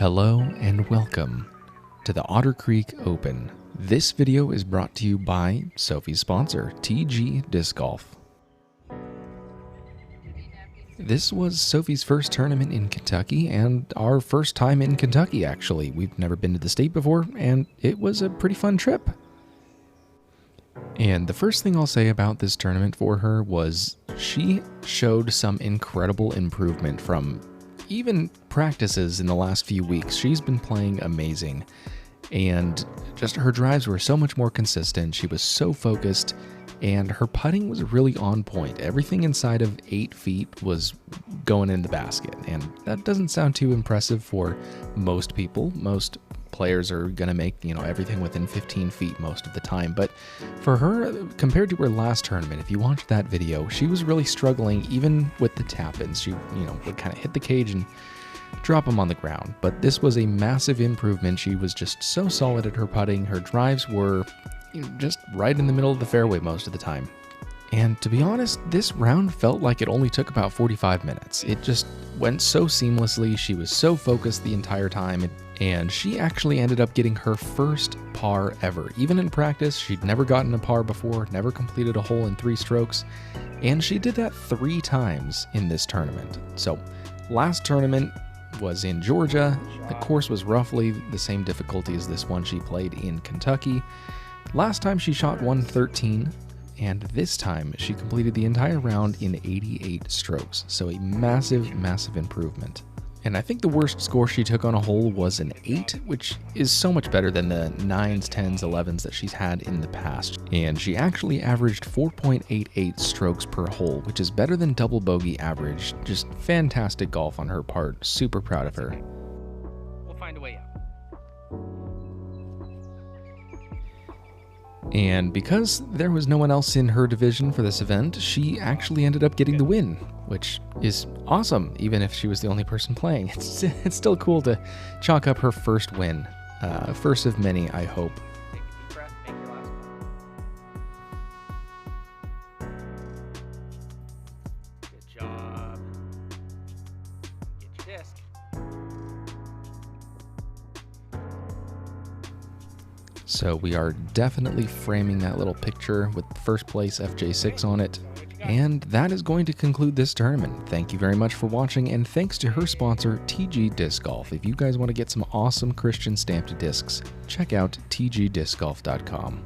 Hello and welcome to the Otter Creek Open. This video is brought to you by Sophie's sponsor, TG Disc Golf. This was Sophie's first tournament in Kentucky and our first time in Kentucky actually. We've never been to the state before and it was a pretty fun trip. And the first thing I'll say about this tournament for her was she showed some incredible improvement from even practices in the last few weeks. She's been playing amazing, and just her drives were so much more consistent. She was so focused, and her putting was really on point. Everything inside of 8 feet was going in the basket, and that doesn't sound too impressive for most people. Most players are going to make, everything within 15 feet most of the time. But for her, compared to her last tournament, if you watched that video, she was really struggling even with the tap-ins. She, would kind of hit the cage and drop them on the ground. But this was a massive improvement. She was just so solid at her putting. Her drives were just right in the middle of the fairway most of the time. And to be honest, this round felt like it only took about 45 minutes. It just went so seamlessly. She was so focused the entire time. And she actually ended up getting her first par ever. Even in practice, she'd never gotten a par before, never completed a hole in 3 strokes. And she did that 3 times in this tournament. So last tournament was in Georgia. The course was roughly the same difficulty as this one she played in Kentucky. Last time she shot 113. And this time, she completed the entire round in 88 strokes, so a massive, massive improvement. And I think the worst score she took on a hole was an 8, which is so much better than the 9s, 10s, 11s that she's had in the past. And she actually averaged 4.88 strokes per hole, which is better than double bogey average. Just fantastic golf on her part. Super proud of her. We'll find a way out. And because there was no one else in her division for this event, she actually ended up getting the win, which is awesome, even if she was the only person playing. It's still cool to chalk up her first win. First of many, I hope. Take a deep breath, make your last one. Good job. Get your disc. So we are definitely framing that little picture with first place FJ6 on it. And that is going to conclude this tournament. Thank you very much for watching, and thanks to her sponsor, TG Disc Golf. If you guys want to get some awesome Christian stamped discs, check out tgdiscgolf.com.